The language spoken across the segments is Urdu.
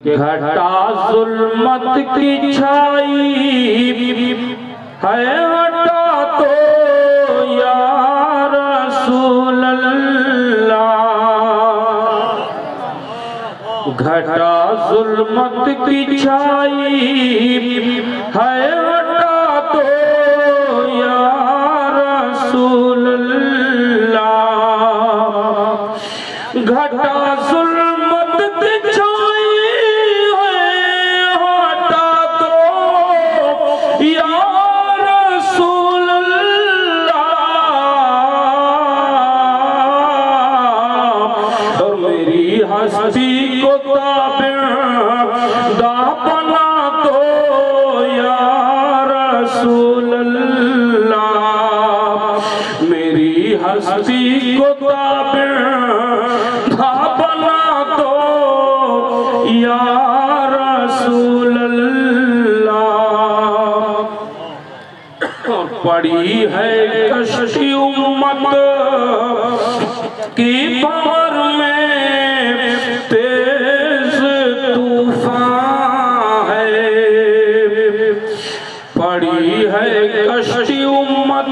کہ گھٹا ظلمت کی چھائی ہے ہٹا تو یا رسول اللہ، گھٹا ظلمت کی چھائی ہے ہٹا تو یا رسول اللہ، گھٹا ظلمت کی چھائی ہے ہٹا تو یا رسول اللہ، اور میری ہستی کو تابع بنا دو یا رسول اللہ، میری ہستی کو تابع بنا دو یا رسول اللہ۔ پڑی ہے کشتی امت کی بحر میں تیز طوفان ہے، پڑی ہے کشتی امت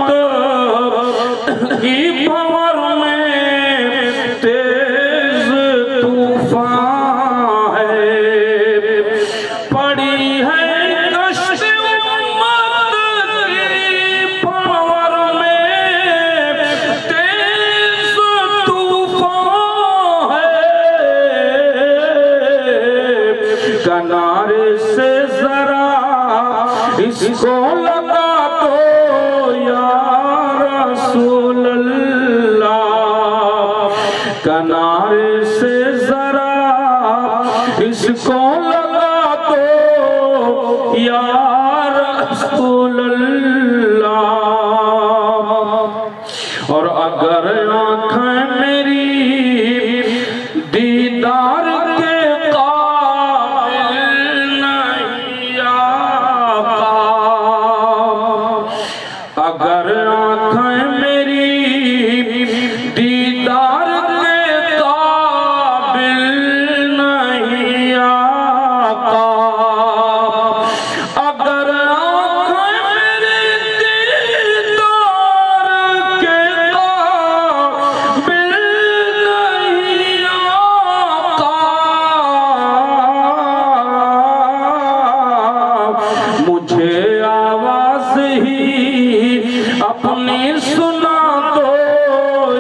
کی بحر میں تیز طوفان ہے، پڑی ہے کشتی امت کی بحر میں تیز طوفان ہے، کنارے سے ذرا اس کو لگا دو یا رسول اللہ، کنارے سے ذرا اس کو لگا دو یا رسول اللہ، اور اگر آنکھیں میری دیدار کے قابل نہیں آقا، اگر آنکھیں میری دیدار کے قابل نہیں آقا، اگر آنکھیں میری دیدار کے قابل نہیں آقا، مجھے آواز ہی اپنی سنا دو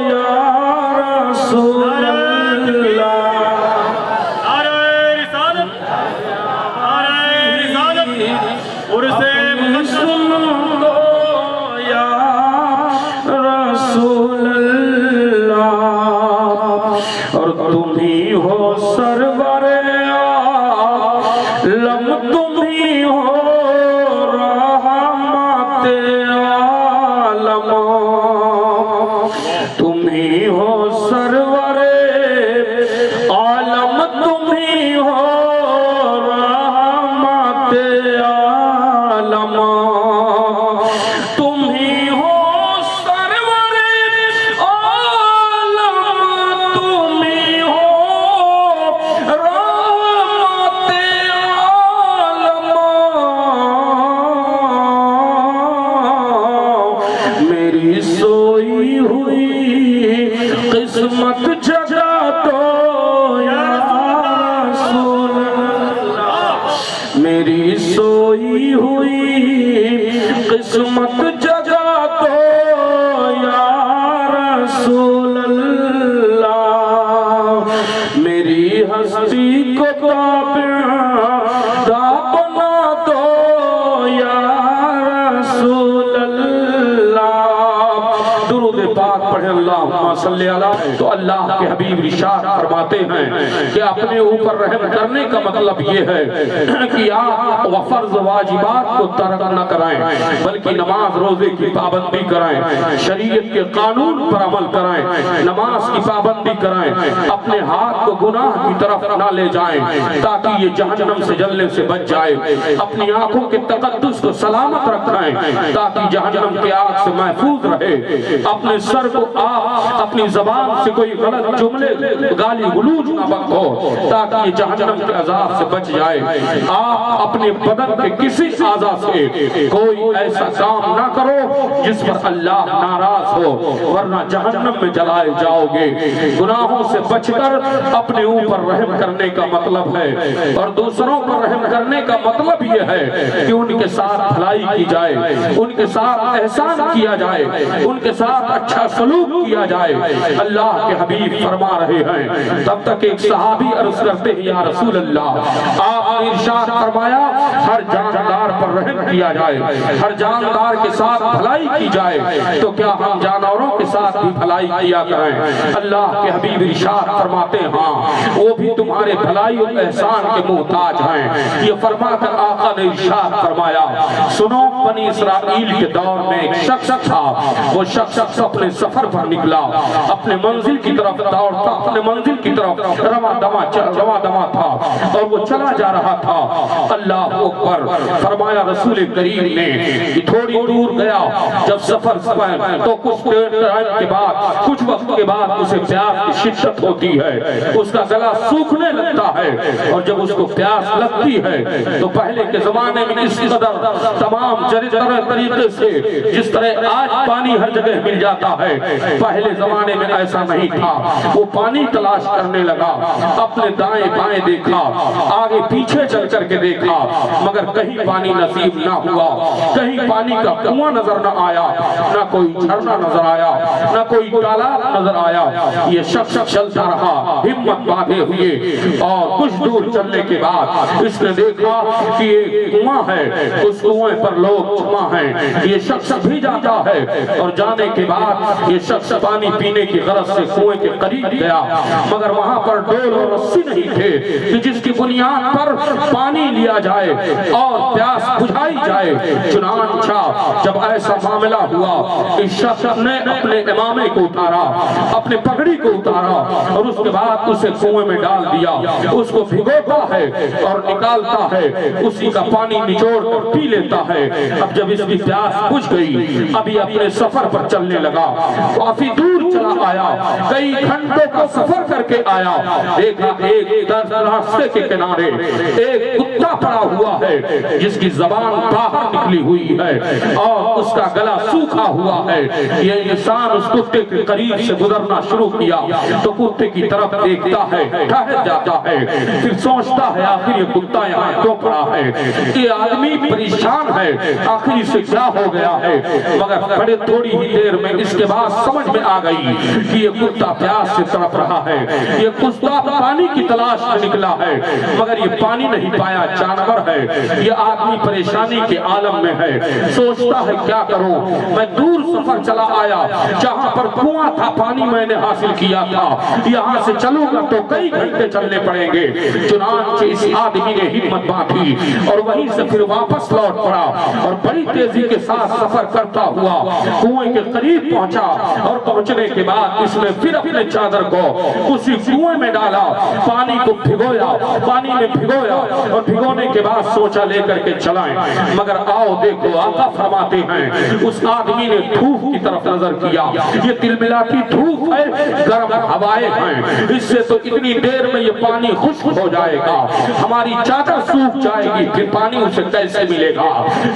یا رسول اللہ، سنا دو یا رسول اللہ، اور تم ہی ہو سرور عالم، تم ہی ہو رحمت عالم، تم ہی ہو سرور عالم، تم ہی ہو رحمت عالم، تم ہی ہو سرور عالم، تم ہی ہو رحمت عالم، میری سوئی ہوئی قسمت جگا دو یا رسول اللہ، میری سوئی ہوئی قسمت جگا دو یا رسول اللہ، میری ہستی کو تابع بنا دو یا رسول اللہ۔ درود پاک پڑھیں اللہم صلی اللہ، تو اللہ کے حبیب ارشاد فرماتے ہیں کہ اپنے اوپر رحم کرنے کا مطلب یہ ہے کہ آپ فرض واجبات کو ترک نہ کرائیں، بلکہ نماز روزے کی پابندی کرائیں، شریعت کے قانون پر عمل کرائیں، نماز کی پابندی کرائیں، اپنے ہاتھ کو گناہ کی طرف نہ لے جائیں تاکہ یہ جہنم سے جلنے سے بچ جائے، اپنی آنکھوں کے تقدس کو سلامت رکھائیں تاکہ جہنم کے آگ سے محفوظ رہے، اپنے سر کو آپ اپنی زبان سے کوئی غلط جملے گالی گلوچ نہ بکو تاکہ یہ جہنم کے عذاب سے بچ جائے۔ آپ اپنے بدن کے کسی اعضاء سے کوئی ایسا کام نہ کرو جس پر اللہ ناراض ہو، ورنہ جہنم میں جلائے جاؤ گے۔ گناہوں سے بچ کر اپنے اوپر رحم کرنے کا مطلب ہے، اور دوسروں پر رحم کرنے کا مطلب یہ ہے کہ ان کے ساتھ بھلائی کی جائے، ان کے ساتھ احسان کیا جائے، ان کے ساتھ اچھا سلوک کیا جائے۔ اللہ کے حبیب فرما رہے ہیں، تب تک ایک صحابی عرض کرتے ہیں یا رسول اللہ، آپ نے ارشاد فرمایا ہر جاندار پر رحم کیا جائے، ہر جاندار کے ساتھ بھلائی کی جائے، تو کیا ہم جانوروں کے ساتھ بھی بھلائی کیا کریں؟ اللہ کے حبیب ارشاد فرماتے ہیں ہاں، وہ بھی تمہارے بھلائی اور احسان کے محتاج ہیں۔ یہ فرما کر آقا نے ارشاد فرمایا سنو، بنی اسرائیل کے دور میں ایک شخص تھا، وہ شخص اپنے سفر پر نکلا، اپنے منزل کی طرف دوڑتا، اپنے منزل کی طرف رواں دواں تھا، اور وہ چلا جا رہا تھا۔ اللہ اکبر، فرمایا رسول کریم نے تھوڑی دور گیا، جب سفر تو کچھ وقت کے بعد اسے پیاس کی شدت ہوتی ہے، اس کا گلا سوکھنے لگتا ہے، اور جب اس کو پیاس لگتی ہے تو پہلے کے زمانے میں اس قدر تمام طریقے سے جس طرح آج پانی ہر جگہ مل جاتا ہے، پہلے زمانے میں ایسا نہیں تھا۔ وہ پانی تلاش کرنے لگا، اپنے دائیں بائیں دیکھا، آگے پیچھے چل کر کے دیکھا، مگر کہیں پانی نصیب نہ ہوا، کہیں پانی کا کنواں نظر نہ آیا، نہ کوئی جھرنا نظر آیا، نہ کوئی تالاب نظر آیا۔ یہ شخص چلتا رہا ہمت باندھے ہوئے، اور کچھ دور چلنے کے بعد اس نے دیکھا کہ یہ کنواں ہے، اس کنویں پر لوگ جمع ہیں۔ یہ شخص بھی جاتا ہے، اور جانے کے بعد یہ شخص پانی پینے کی غرض سے کنویں کے قریب گیا، مگر وہاں پر ڈول اور رسی نہیں تھے کہ جس کی بنیاد پر پانی لیا جائے اور پیاس بجھائی جائے۔ چنانچہ جب ایسا معاملہ ہوا، اس شخص نے اپنے امامے کو اتارا، اپنے پگڑی کو اتارا، اور اس کے بعد اسے کنویں میں ڈال دیا، اس کو بھگوتا ہے اور نکالتا ہے، اسی کا پانی نچوڑ کر پی لیتا ہے۔ اب جب اس کی پیاس بجھ گئی، ابھی اپنے سفر پر چلنے لگا، کافی دور چلا آیا، کئی گھنٹوں کا سفر کر کے آیا، دیکھا ایک راستے کے کنارے ایک کتا پڑا ہوا ہے جس کی زبان باہر نکلی ہوئی ہے اور اس کا گلا سوکھا ہوا ہے۔ یہ انسان اس کتے کے قریب سے گزرنا شروع کیا تو کتے کی طرف دیکھتا ہے، ٹھہر جاتا ہے، پھر سوچتا ہے آخر یہ کتا یہاں کیوں پڑا ہے، یہ آدمی پریشان ہے، آخر اسے کیا ہو گیا ہے۔ مگر بڑے تھوڑی ہی دیر میں اس کے بعد سمجھ میں آ گئی کہ یہ کتا پیاس سے تڑپ رہا ہے، یہ کتا پانی کی تلاش میں نکلا ہے، مگر یہ پانی نہیں پایا، جانور ہے، یہ آدمی پریشانی کے عالم میں ہے، سوچتا ہے کیا کروں، میں دور سفر چلا آیا، جہاں پر کنواں تھا پانی میں نے حاصل کیا تھا، یہاں سے چلوں گا تو کئی گھنٹے چلنے پڑیں گے۔ چنانچہ اس آدمی نے ہمت باندھی اور وہیں سے پھر واپس لوٹ پڑا، اور بڑی تیزی کے ساتھ سفر کرتا ہوا کنویں کے قریب پہنچا، اور پہنچنے کے بعد اس نے پھر اپنے چادر کو اسی کنویں میں ڈالا، پانی کو بھگویا، پانی میں بھگویا، اور بھگونے کے بعد سوچا لے کر کے چلائیں، مگر آؤ دیکھو آقا فرماتے ہیں اس آدمی نے دھوپ کی طرف نظر کیا، یہ تلملاتی دھوپ ہے، گرم ہوائیں ہیں، اس سے تو اتنی دیر میں یہ پانی خشک ہو جائے گا، ہماری چادر سوکھ جائے گی، پھر پانی اسے کیسے ملے گا۔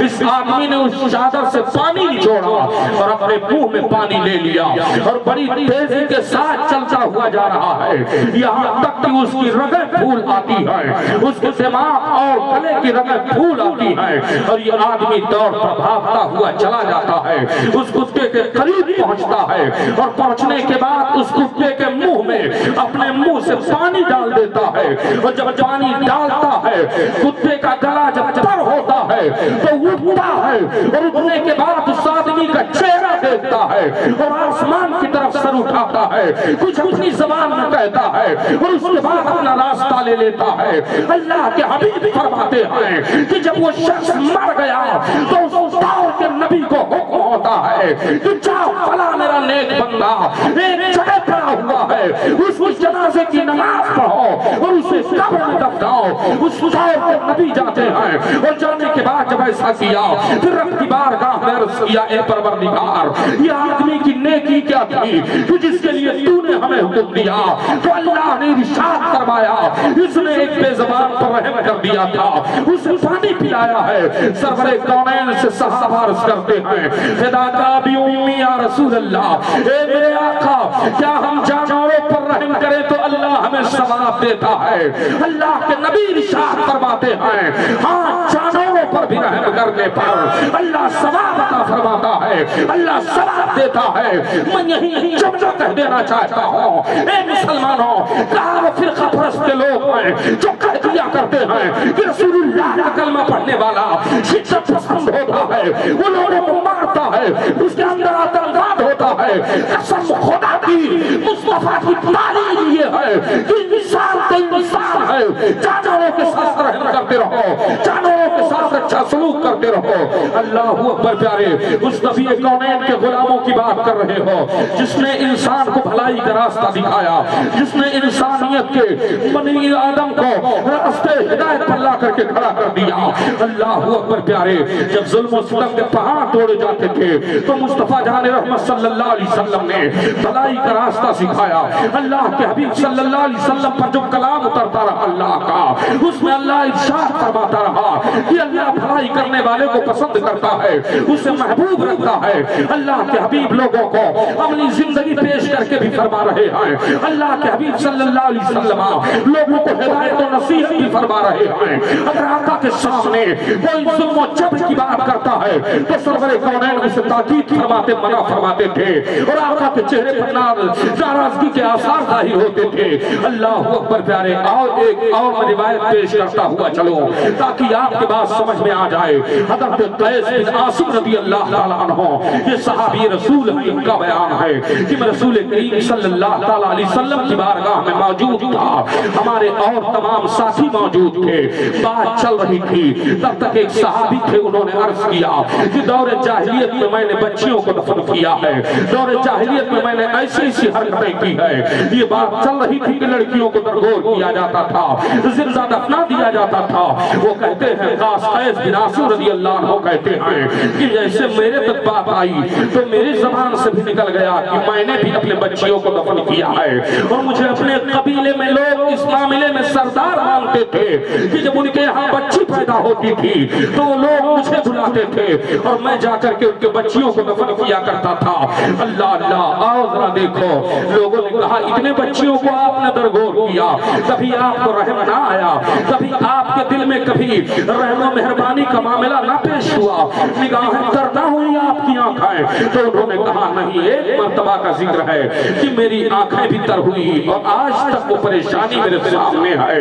اس آدمی نے اس چادر سے پانی نچوڑا اور اپنے منہ میں پانی لے لیا، اور بڑی تیزی کے ساتھ چلتا ہوا جا رہا ہے، یہاں تک کہ اس کی رگیں پھول آتی ہیں، اس کے دماغ اور گلے کی رگیں پھول آتی ہیں، اور یہ آدمی دوڑ پر بھاگتا ہوا چلا جاتا ہے، اس کتے کے قریب پہنچتا ہے، اور پہنچنے کے بعد اس کتے کے منہ میں اپنے منہ سے پانی ڈال دیتا ہے، اور جب پانی ڈالتا ہے کتے کا گلا جب تر ہوتا ہے تو اٹھتا ہے، اور اٹھنے کے بعد اس آدمی کا چہرہ دیکھتا ہے اور آسمان کی طرف سر اٹھاتا ہے، کچھ اپنی زبان میں کہتا ہے، اور اس کے بعد اپنا راستہ لے لیتا ہے۔ اللہ کے حبیب فرماتے ہیں کہ جب وہ شخص مر گیا تو اس دور کے نبی کو حکم ہوتا ہے کہ جاؤ فلاں میرا نیک بندہ ایک جگہ پڑا ہوا ہے، اس جنازے کی نماز پڑھو اور اسے قبر میں دفناؤ۔ اس دور کے نبی جاتے ہیں، اور جانے کے بعد جب ایسا کیا پھر رب کی بارگاہ میں عرض کیا اے پروردگار یہ آدمی کی نیکی کیا تھی کہ جس کے لیے تو نے ہمیں حکم دیا؟ تو اللہ نے ارشاد فرمایا اس نے ایک بے زبان پر رحم کر دیا تھا، اسے پانی پلایا ہے۔ سرور کونین سے صحابہ عرض کرتے ہیں فداکا بی امی یا رسول اللہ، اے میرے آقا کیا ہم جانوروں پر رحم کریں تو اللہ ہمیں ثواب دیتا ہے؟ اللہ کے نبی ارشاد فرماتے ہیں ہاں جانوروں پر بھی رحم کرنے پر اللہ ثواب عطا فرماتا ہے، اللہ ثواب دیتا ہے۔ میں یہی جملہ کہہ دینا چاہتا ہوں اے مسلمانوں، کہاں وہ فرقہ پرست کے لوگ ہیں جو کہہ دیا کرتے ہیں کہ رسول اللہ کا کلمہ پڑھنے والا شدت پسند ہوتا ہے، وہ لوگوں کو مارتا ہے، اس کے اندر آتنکواد ہوتا ہے۔ قسم خدا کی مصطفیٰ کی تعلیم یہ ہے کہ انسان تو انسان ہے، جانوروں کے ساتھ رحم کرتے رہو، جانوروں کے ساتھ اچھا سلوک کرتے رہو۔ اللہ اکبر پیارے، اس نبی کونین کے غلاموں کی بات کر رہے ہو جس نے انسان کو بھلائی کا راستہ دکھایا، جس نے انسانیت کے بنی آدم کو راستے ہدایت پر لا کر کے کھڑا کر دیا۔ اللہ اکبر پیارے، جب ظلم و ستم کے پہاڑ توڑے جاتے تھے تو مصطفیٰ جان رحمت صلی اللہ علیہ وسلم نے بھلائی کا راستہ سکھایا۔ اللہ کے حبیب صلی اللہ علیہ وسلم پر جو کلام اترتا رہا اللہ کا، اس میں اللہ ارشاد فرماتا رہا کہ اللہ بھلائی کرنے والے کو پسند کرتا ہے، اسے محبوب رکھتا ہے۔ اللہ کے حبیب لوگوں کو اپنی زندگی پیش کر کے بھی فرما رہے ہیں، اللہ کے حبیب صلی اللہ علیہ وسلم لوگوں کو ہدایت و نصیحت بھی فرما رہے ہیں۔ اگر آقا کے سامنے کوئی ظلم و جبر کی بات کرتا ہے تو سرور کونین اسے تاکید فرماتے، منع فرماتے تھے، اور آقا کے چہرے پر ناراضگی کے آثار ظاہر ہوتے تھے۔ اللہ اکبر پیارے، اور ایک اور میں روایت پیش کرتا ہوا چلو تاکہ آپ کے بات سمجھ میں آ جائے۔ حضرت قیس بن عاصم رضی اللہ تعالیٰ عنہ، یہ صحابی رسول ہیں، ان کا بیان ہے کہ میں رسول کریم صلی اللہ تعالیٰ علیہ وسلم کی بارگاہ میں موجود تھا، ہمارے اور تمام ساتھی موجود تھے، بات چل رہی تھی، تب تک ایک صحابی تھے، انہوں نے عرض کیا کہ دور جاہلیت میں میں نے بچیوں کو دفن کیا ہے، دور جاہلیت میں میں نے ایسی ایسی حرکتیں کی ہے۔ یہ بات چل رہی تھی کہ لڑکیوں کو درگور کیا جاتا تھا، زندہ دفنا دیا جاتا تھا۔ وہ کہتے ہیں قیس بن عاصم رضی اللہ عنہ کہتے ہیں کہ جیسے میرے تک بات آئی تو میری زبان سے بھی نکل گیا کہ میں نے بھی اپنے بچیوں کو دفن کیا ہے، اور مجھے اپنے قبیلے میں لوگ اس معاملے میں سردار مانتے تھے کہ جب ان کے یہاں بچی پیدا ہوتی تھی تو وہ لوگ مجھے بلاتے تھے اور میں جا کر کے ان کے بچیوں کو دفن کیا کرتا تھا۔ اللہ اللہ، آؤ ذرا دیکھو، لوگوں نے کہا اتنے بچیوں کو آپ نے درگور کیا، کبھی آپ کو رحم نہ آیا، کبھی آپ کے دل میں کبھی رحم و مہربانی کا معاملہ نہ پیش ہوا، نگاہیں تر نہ ہوئی آپ کی آنکھیں؟ تو انہوں نے کہا نہیں، ایک مرتبہ کا ذکر ہے کہ میری آنکھیں بھی تر ہوئی اور آج تک وہ پریشانی میرے سامنے ہے۔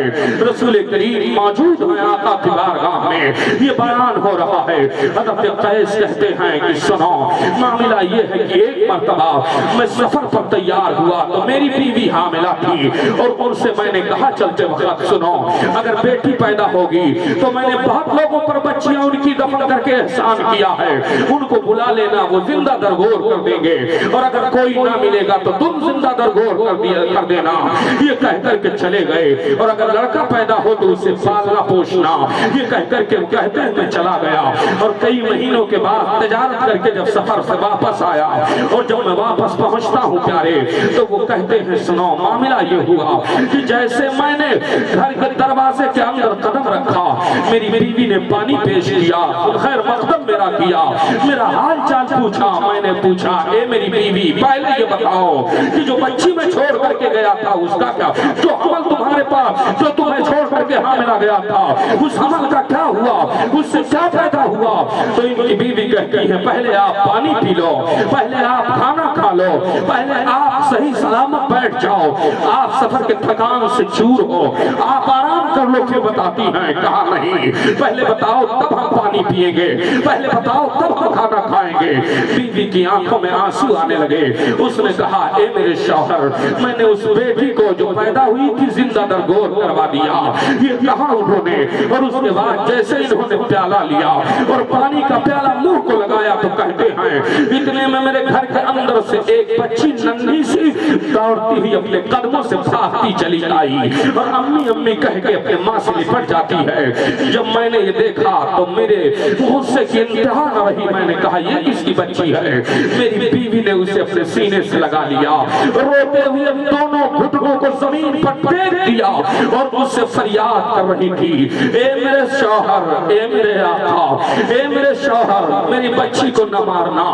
رسول کریم موجود ہیں آقا کی بارگاہ میں، یہ بیان ہو رہا ہے۔ حضرت قیس کہتے ہیں کہ سنو، معاملہ یہ ہے کہ ایک مرتبہ میں سفر پر تیار ہوا تو میری بیوی حاملہ تھی، اور ان سے میں نے کہا چلتے وقت سنو، اگر بیٹی پیدا ہوگی تو میں نے بہت لوگوں پر بچیاں ان کی دفن کر کے احسان کیا ہے، ان کو بلا لینا، وہ زندہ درگور کر دیں گے، اور اگر کوئی نہ ملے گا تو تم زندہ درگور کر دینا۔ یہ کہہ کر کے چلے گئے، اور اگر لڑکا پیدا ہو تو اسے پالنا پوشنا، یہ کہہ کر کے کہتے ہیں میں چلا گیا، اور کئی مہینوں کے بعد تجارت کر کے جب سفر سے واپس آیا اور جب میں واپس پہنچتا ہوں پیارے تو وہ کہتے ہیں سنو، معاملہ یہ ہوا کہ جیسے میں نے گھر کے دروازے کے اندر قدم رکھا، میری بیوی نے پانی پیش کیا، خیر مقدم میرا کیا، میرا حال چال پوچھا۔ میں نے پوچھا اے میری بیوی پہلے یہ بتاؤ کہ جو بچی میں چھوڑ کر کے گیا تھا اس کا کیا، جو حمل تمہارے پاس جو تمہیں چھوڑ کر کے حاملہ گیا تھا اس حمل کا کیا ہوا، اس سے کیا پیدا ہوا؟ تو ان کی بیوی کہتی ہے پہلے آپ پانی پی لو، پہلے آپ کھانا کھا لو، پہلے آپ صحیح سلامت بیٹھ جاؤ، آپ سفر کے تھکان سے چور ہو، آپ آرام کر لو۔ پھر بتاتی ہیں کہا نہیں، پہلے بتاؤ تب ہم پانی پیئیں گے، پہلے بتاؤ تب ہم کھانا کھائیں گے۔ بیوی کی آنکھوں میں آنسو آنے لگے، اس نے کہا اے میرے شوہر، میں نے اس بیٹی کو جو پیدا ہوئی تھی زندہ درگور کروا دیا۔ یہ کہا انہوں نے، اور اس کے بعد جیسے انہوں نے پیالہ لیا اور پانی کا پیالہ منہ کو لگایا تو کہتے ہیں اتنے میں میرے گھر کے اندر سے ایک بچی ننھی سی دوڑتی ہوئی اپنے قدموں سے بھاگتی چلی آئی، اور امی امی کہہ کے اپنے ماں سے لپٹ جاتی ہے۔ جب میں نے یہ دیکھا تو میرے غصے کی انتہا نہ رہی. میں نے کہا یہ کس کی بچی ہے؟ میری بیوی نے اسے اپنے سینے سے لگا لیا, روتے ہوئے دونوں گھٹنوں کو زمین پر ٹیک دیا اور مجھ سے فریاد کر رہی تھی, اے میرے شوہر, اے میرے آقا, اے میرے شوہر, میری بچی کو نہ مارنا.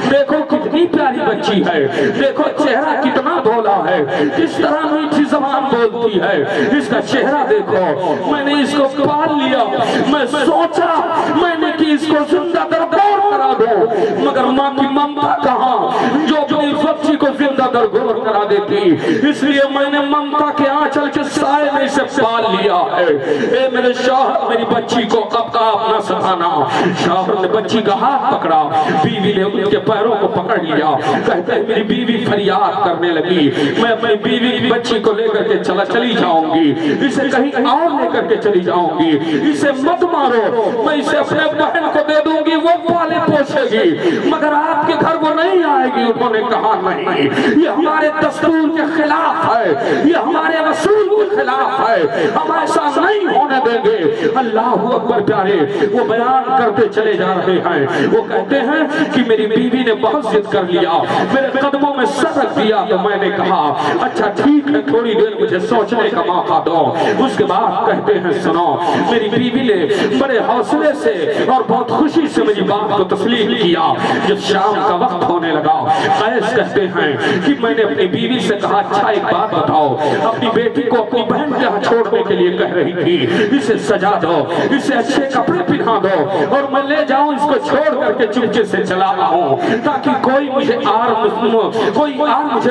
دیکھو کتنی پیاری بچی ہے, دیکھو چہرہ کتنا بھولا ہے, کس طرح میٹھی زبان بولتی ہے, اس کا چہرہ دیکھو. میں نے اس کو پال لیا, میں سوچا میں نے کہ اس کو زندہ درگور کرا دو, مگر ماں کی ممتا کہاں جو اپنی بچی کو زندہ درگور کرا دیتی. اس لیے میں نے ممتا کے آنچل کے سائے میں اسے پال لیا ہے. اے میرے شوہر, میری بچی کو اب آپ نہ سکھانا. شوہر نے بچی کا ہاتھ پکڑا, بیوی نے ان کے پیروں کو پکڑ لیا. کہتے ہیں میری بیوی فریاد کرنے لگی, میں اپنی بیوی کی بچی کو لے کر کے چلی جاؤں گی, اسے کہیں اور لے کر کے چلی جاؤں گی, اسے مت مارو, میں اسے اپنے بہن کو دے دوں گی, وہ پالے پوچھے گی, مگر آپ کے گھر وہ نہیں آئے گی. انہوں نے کہا نہیں, یہ ہمارے دستور کے خلاف ہے, یہ ہمارے رسول کے خلاف ہے, ہم ایسا نہیں ہونے دیں گے. اللہ اکبر پیارے, وہ بیان کرتے چلے جا رہے ہیں. وہ کہتے ہیں کہ میری بیوی نے بہت ضد کر لیا, میرے قدموں میں سر رکھ دیا. تو میں نے کہا اچھا ٹھیک ہے, تھوڑی دیر مجھے سوچنے کا موقع دو. اس کے بعد کہتے ہیں سنو, میری بیوی نے بڑے حوصلے سے اور بہت خوشی سے میری بات کو تسلیم کیا. جب شام کا وقت ہونے لگا, قیس کہتے ہیں کہ میں نے اپنی بیوی سے کہا اچھا ایک بات بتاؤ, اپنی بیٹی کو اپنی بہن کے یہاں چھوڑنے کے لیے کہہ رہی تھی, اسے سجا دو, اسے اچھے کپڑے پہنا دو, اور میں لے جاؤں اس کو چھوڑ کر کے چپچے سے چلا آؤں, تاکہ کوئی مجھے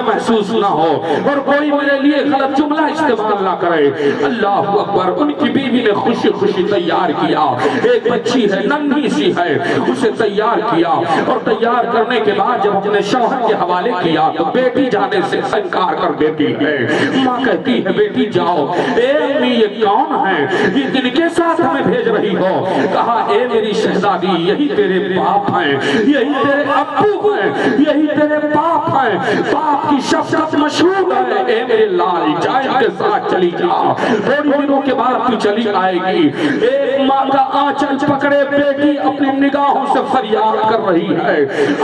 محسوس نہ ہو اور کوئی میرے لیے غلط جملہ استعمال نہ کرے. اللہ اکبر. ان کی بیوی نے خوشی خوشی تیار کیا, ایک بچی ہے ننھی سی ہے, اسے تیار کیا, اور تیار کرنے کے بعد جب اپنے شوہر کے حوالے کیا تو بیٹی جانے سے انکار کر دیتی ہے. ماں کہتی ہے بیٹی جاؤ. اے امی یہ کون ہے, یہ کن کے ساتھ ہمیں بھیج رہی ہو؟ کہا اے میری شہزادی, یہی تیرے باپ ہیں, یہی تیرے ابو ہیں, یہی تیرے باپ ہیں, باپ کی شفقت مشہور ہے. اے میرے لال جا ان کے ساتھ چلی جا, تھوڑی دنوں کے بعد تو چلی آئے گی. ایک ماں کا آنچل پکڑے بیٹی اپنی نگاہوں سے فریاد کر رہی ہے,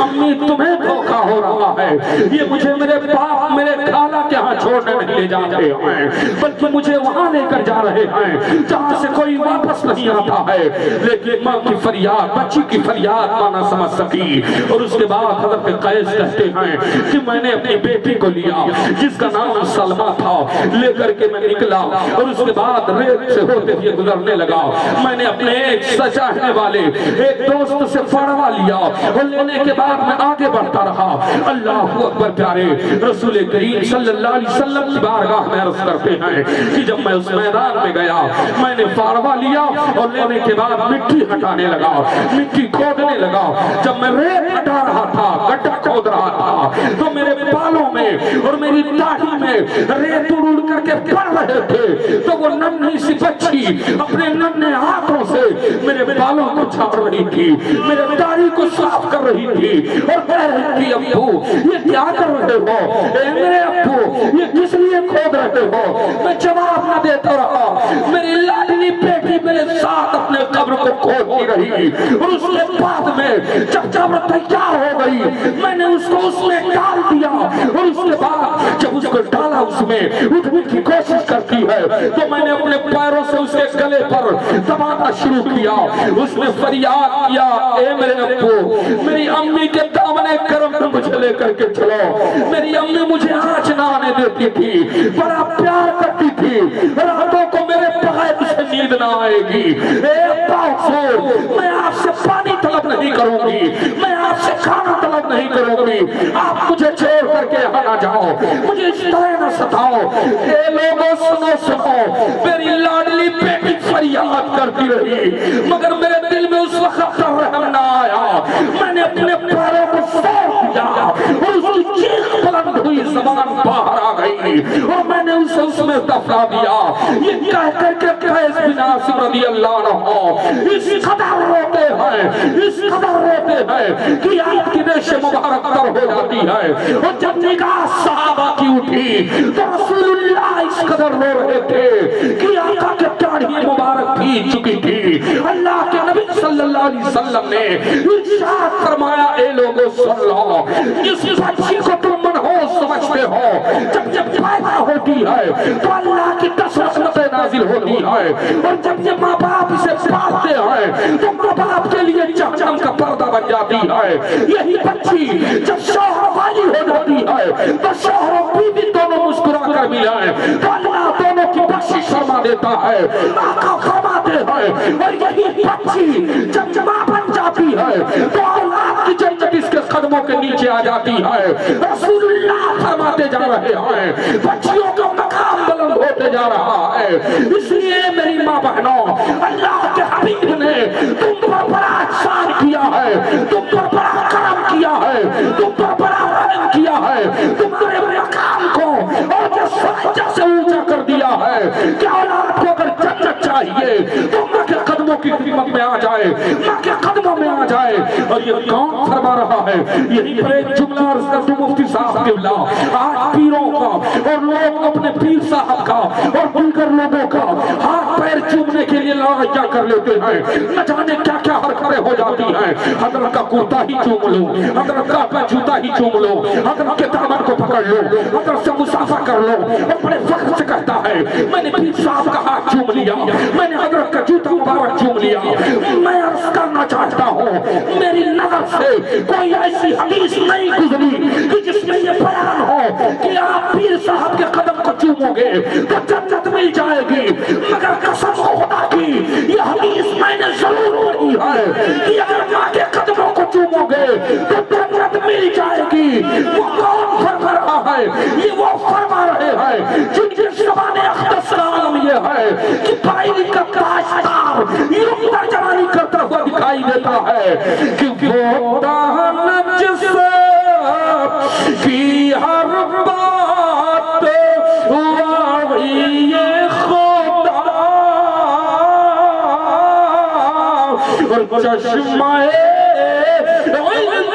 امی تمہیں دھوکا ہو رہا ہے, یہ مجھے میرے باپ میرے خالہ کے ہاں چھوڑنے نہیں لے جاتے ہیں, بلکہ مجھے وہاں لے کر جا رہے ہیں جہاں سے کوئی واپس نہیں آتا ہے. لیکن ماں کی فریاد, بچی کی فریاد ماں نہ سمجھ سکی. اور اس کے بعد حضرت قیس کہتے ہیں کہ میں نے اپنی بیٹی کو لیا جس کا نام سلمہ تھا, لے کر کے میں نکلا, اور اس کے بعد ریت سے ہوتے ہوئے گزرنے لگا. میں نے اپنے ایک سچاہنے والے ایک دوست سے فڑوا لیا, اور لینے کے بعد میں آگے بڑھتا رہا. اللہ اکبر پیارے, رسول کریم صلی اللہ علیہ وسلم کی بارگاہ میں عرض کرتے ہیں کہ جب میں اس میدان میں گیا, میں نے فڑوا لیا اور لینے کے بعد مٹی ہٹانے لگا, مٹی کھودنے لگا. جب میں ریت ہٹا رہا تھا, گڈھا کھود رہا تھا, تو میرے بالوں میں اور میری داڑھی میں ریت اڑ کر کے پڑ رہے تھے. تو وہ ننھی سی بچی اپنے ننھے ہاتھوں سے میرے بالوں کو جھاڑ رہی تھی, میرے داڑھی کو صاف کر رہی تھی, اور کہہ رہی تھی ابو یہ کیا کر رہے ہو, اے میرے ابو یہ کس لیے کھود رہے ہو؟ میں جواب نہ دیتا رہا. میری لاڈلی بیٹی میرے ساتھ اپنے قبر کو کھودتی رہی, اور اس کے بعد میں جب قبر تیار ہو گئی میں نے اس کو اس میں ڈال دیا, اور اس کے بعد جب اس کو ڈالا اس میں اٹھنے کی کوشش کرتی ہے تو میں نے اپنے پیروں سے اس کے گلے پر دبانا شروع کیا. اس نے فریاد کیا, اے میرے ابو میری امی کے دامن کرم میں مجھے لے کر کے چلو. میری امی مجھے آنچ نہ آنے دیتی تھی, بڑا پیار کرتی تھی, راتوں کو میرے بغیر سے نیند نہ آئے گی. اے باوسور, میں آپ سے پانی طلب نہیں کروں گی, میں آپ سے کھانا طلب نہیں کروں گی, آپ مجھے چھوڑ کر کے یہاں نہ جاؤ, مجھے اس طرح نہ ستاؤ. اے لوگوں سنو, میری لاڈلی بیٹی فریاد کرتی رہی, مگر میرے دل میں اس وقت رحم نہ آیا. میں نے اپنے پیروں کو پھوڑ دیا, اور اس کی چیخ بلند ہوئی زبان باہر آ گئی اور میں نے اسے اس میں دفنا دیا. یہ کہہ کر کے قیس بن عاصم رضی اللہ عنہ اس قدر روتے ہیں، اس قدر روتے ہیں کہ آپ کی ریش مبارک تر ہو جاتی ہے. اور جب نگاہ صحابہ کی اٹھی تو رسول اللہ اس قدر رو رہے تھے کہ آقا کے داڑھی مبارک بھیگ چکی تھی. اللہ کے نبی صلی اللہ علیہ وسلم نے ارشاد فرمایا اے لوگوں سن لو، جس بچی کو تم منحوس سمجھتے ہو جب جب پیدا ہوتی ہے تو اللہ کی 10 رحمتیں نازل ہوتی ہے، اور جب یہ ماں باپ اسے پالتے ہیں تو ماں باپ کے لیے جہنم کا پردہ بن جاتی ہے. یہی بچی جب شوہر والی ہو جاتی ہے تو شوہر و بیوی دونوں مسکرا کر ملائیں تو اللہ دونوں کی بخشش فرما دیتا ہے، آقا فرماتے ہیں. اور یہی بچی جب ماں بن جاتی ہے تو اولاد کی جنت اس کے قدموں کے نیچے آ جاتی ہے. رسول اللہ فرماتے جا رہے ہیں بچیوں کا مقام بلند ہوتے جا رہا ہے. اس لیے میری ماں بہنوں، اللہ کے حبیب نے تم پر بڑا احسان کیا ہے، تم پر بڑا کرم کیا ہے، تم پر بڑا رحم کیا ہے، تمہارے مقام کو اور جو سجدہ سے اونچا کر دیا ہے کہ اولاد کو اگر جنت چاہیے تو ماں کے قدموں کی خدمت میں آ جائے، ماں کے قدموں میں آ جائے. اور یہ کون فرما رہا ہے؟ یہی پر ایک جملہ عرض کر دوں مفتی صاحب قبلہ، آج پیروں کا اور لوگ اپنے پیر صاحب کا اور دیگر لوگوں کا ہاتھ پیر چومنے کے لیے لڑائیاں کر لیتے ہیں، نہ جانے کیا کیا حرکتیں ہو جاتی ہیں. حضرت کا کرتا ہی چوم لو، حضرت کا اپنا جوتا ہی چوم لو، حضرت کے دامن کو پکڑ لو، حضرت سے مسافہ کر لو. اور بڑے فخر سے کہتا ہے میں نے پیر صاحب کا ہاتھ چوم لیا، میں نے حضرت کا جوتا مبارک چوم لیا. میں عرض کرنا چاہتا ہوں میری نظر سے کوئی ایسی حدیث نہیں گزری کہ جس میں یہ بیان ہو کہ آپ پیر صاحب کے قدم کو چومو گے تو جنت مل جائے گی. مگر قسم خدا کی یہ حدیث میں نے ضرور پڑھی ہے کہ اگر ماں کے قدموں کو چومو گے تو جنت مل جائے گی. وہ کون فرما رہا ہے؟ یہ وہ فرما رہے ہیں جن کی زبان اقدس کا عالم یہ ہے کہ بائری کا تاجدار یوں ترجمانی کرتا ہوا دکھائی دیتا ہے کہ وہ دہن جس کی ہر بات وہی خدا اور چشمہ علم